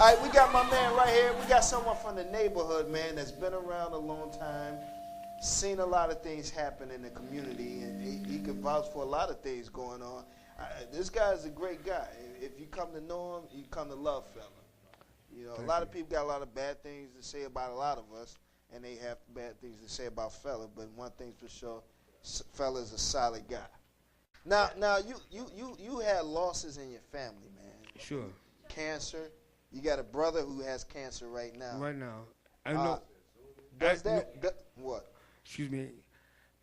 All right, we got my man right here. We got someone from the neighborhood, man, that's been around a long time, seen a lot of things happen in the community, and he could vouch for a lot of things going on. This guy is a great guy. If you come to know him, you come to love fella. You know, a lot of people got a lot of bad things to say about a lot of us, and they have bad things to say about fella. But one thing's for sure, fella is a solid guy. Now, you had losses in your family, man. Sure. Cancer. You got a brother who has cancer right now. Right now. I know. What? Excuse me.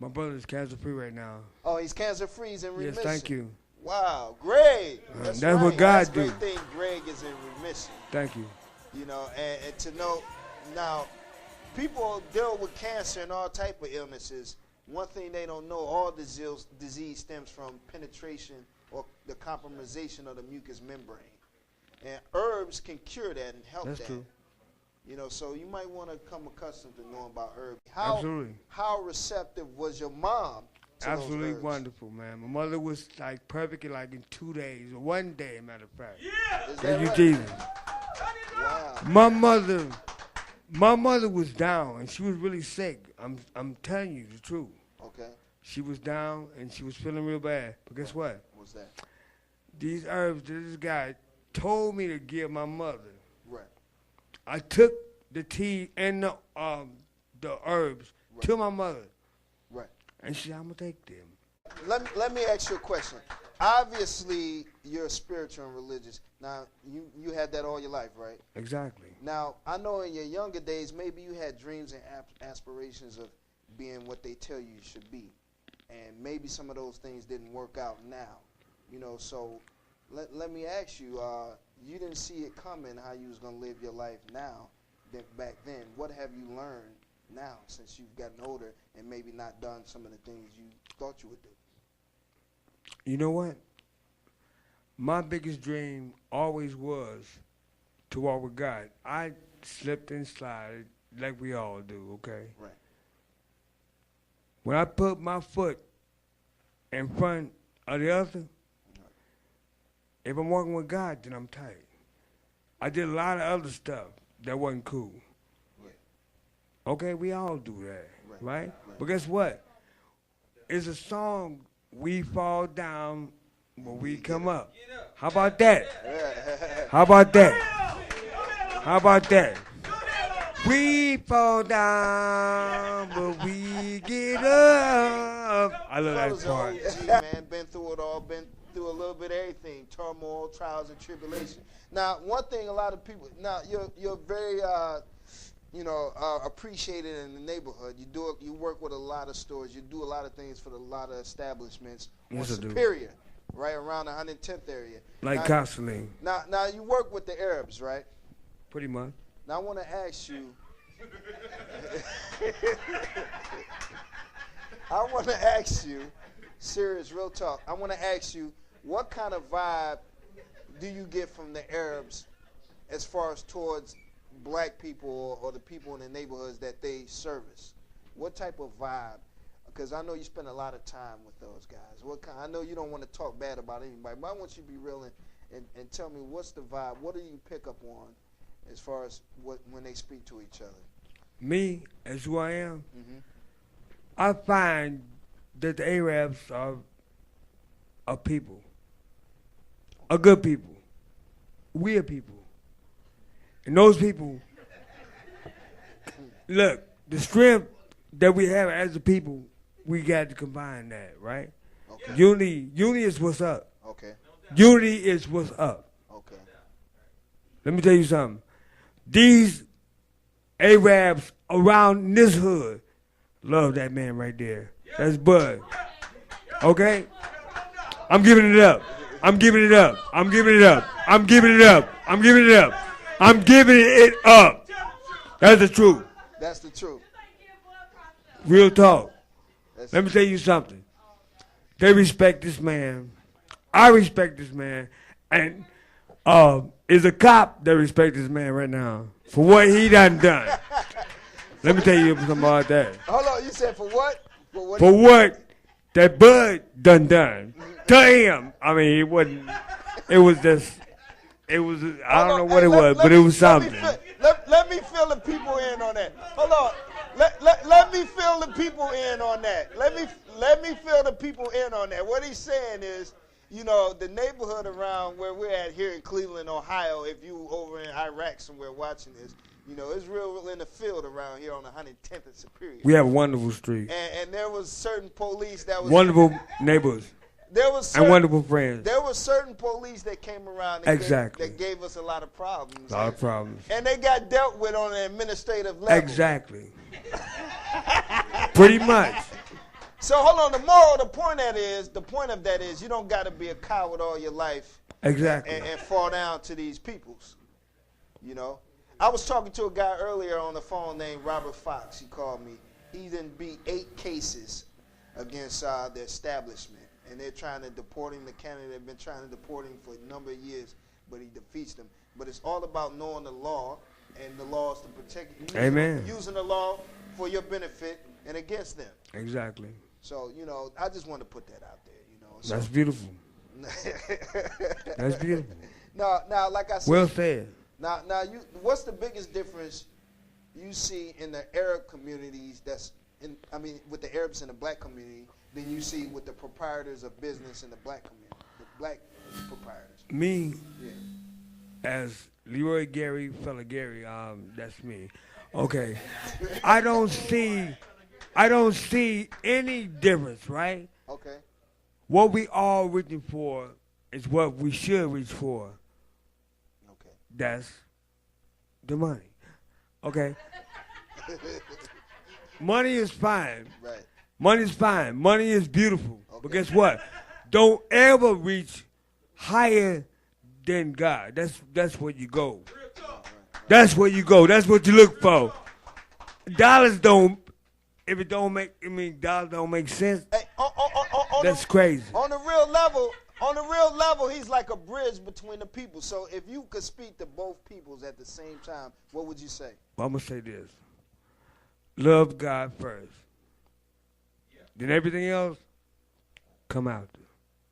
My brother is cancer free right now. Oh, he's cancer free. He's in remission. Yes, thank you. Wow, Greg. That's right. what God That's do. Great thing. Greg is in remission. Thank you. You know, and to know now, people deal with cancer and all type of illnesses. One thing they don't know, all disease stems from penetration or the compromisation of the mucous membrane. And herbs can cure that and help That's that. true. You know, so you might want to come accustomed to knowing about herbs. Absolutely. How receptive was your mom to Absolutely those herbs? wonderful, man. My mother was like perfect in like in 2 days, or 1 day, matter of fact. Yeah. Thank you, Jesus. Wow. My mother was down and she was really sick. I'm telling you the truth. Okay. She was down and she was feeling real bad. But guess what? What's that? These herbs that this guy told me to give my mother. Right. I took the tea and the herbs to my mother. Right. And she said, I'm gonna take them. Let me ask you a question. Obviously, you're spiritual and religious. Now, you had that all your life, right? Exactly. Now, I know in your younger days, maybe you had dreams and aspirations of being what they tell you should be. And maybe some of those things didn't work out now. You know, so let me ask you, you didn't see it coming how you was going to live your life now than back then. What have you learned now since you've gotten older and maybe not done some of the things you thought you would do? You know what? My biggest dream always was to walk with God. I slipped and slided like we all do, okay? Right. When I put my foot in front of the other, if I'm walking with God, then I'm tight. I did a lot of other stuff that wasn't cool. Right. Okay, we all do that, right? But guess what? It's a song, we fall down, but we come up. How about that? How about that? How about that? We fall down, but we get up. I love that part. Man, been through it all, been through a little bit of everything, turmoil, trials, and tribulation. Now, one thing a lot of people, now you're very, appreciated in the neighborhood. You work with a lot of stores. You do a lot of things for a lot of establishments. Yes, I do. Superior, right around the 110th area. Like constantly. Now you work with the Arabs, right? Pretty much. Now I want to ask you. I want to ask you, serious, real talk. I want to ask you, what kind of vibe do you get from the Arabs as far as towards black people or the people in the neighborhoods that they service? What type of vibe? Because I know you spend a lot of time with those guys. I know you don't want to talk bad about anybody, but I want you to be real and tell me what's the vibe. What do you pick up on as far as when they speak to each other? Me, as who I am, I find that the Arabs are people, are good people. We are people. And those people, look, the strength that we have as a people, we got to combine that, right? Okay. Unity is what's up. Okay. Unity is what's up. Okay. Let me tell you something. These Arabs around this hood love that man right there. That's Bud. Okay? I'm giving it up. I'm giving it up. I'm giving it up. I'm giving it up. I'm giving it up. I'm giving it up. That's the truth. That's the truth. Real talk. Let me tell you something. They respect this man. I respect this man. And is a cop that respects this man right now for what he done. Let me tell you something about that. Hold on, you said for what? For what that Bud done. To him. I mean, it was just It was, I don't know what Hey, it was, but it was something. Let me fill the people in on that. Hold on. Let me fill the people in on that. Let me fill the people in on that. What he's saying is, you know, the neighborhood around where we're at here in Cleveland, Ohio, if you over in Iraq somewhere watching this, you know, it's real in the field around here on 110th and Superior. We have a wonderful street. And there was certain police that was... Wonderful neighbors. There was certain, and wonderful friends. There were certain police that came around and that gave us a lot of problems. A lot of problems. And they got dealt with on an administrative level. Exactly. Pretty much. So hold on. The point of that is you don't got to be a coward all your life. Exactly. And fall down to these peoples. You know. I was talking to a guy earlier on the phone named Robert Fox. He called me. He then beat 8 cases against the establishment. And they're trying to deport him to Canada. They've been trying to deport him for a number of years, but he defeats them. But it's all about knowing the law, and the law is to protect you. Amen. Using the law for your benefit and against them. Exactly. So, you know, I just want to put that out there, you know. So. That's beautiful. That's beautiful. Now, like I said. Well said. Now, what's the biggest difference you see in the Arab communities with the Arabs in the black community than you see with the proprietors of business in the black community, the black proprietors? Me, as Leroy Gary, fella Gary, that's me. Okay, I don't see any difference, right? Okay. What we all reaching for is what we should reach for. Okay. That's the money. Okay. Money is fine. Right. Money is fine. Money is beautiful. Okay. But guess what? Don't ever reach higher than God. That's where you go. That's where you go. That's what you look for. Dollars don't. If it don't make, dollars don't make sense. Hey, that's crazy. On the real level, he's like a bridge between the people. So if you could speak to both peoples at the same time, what would you say? Well, I'm gonna say this. Love God first. Then everything else come out.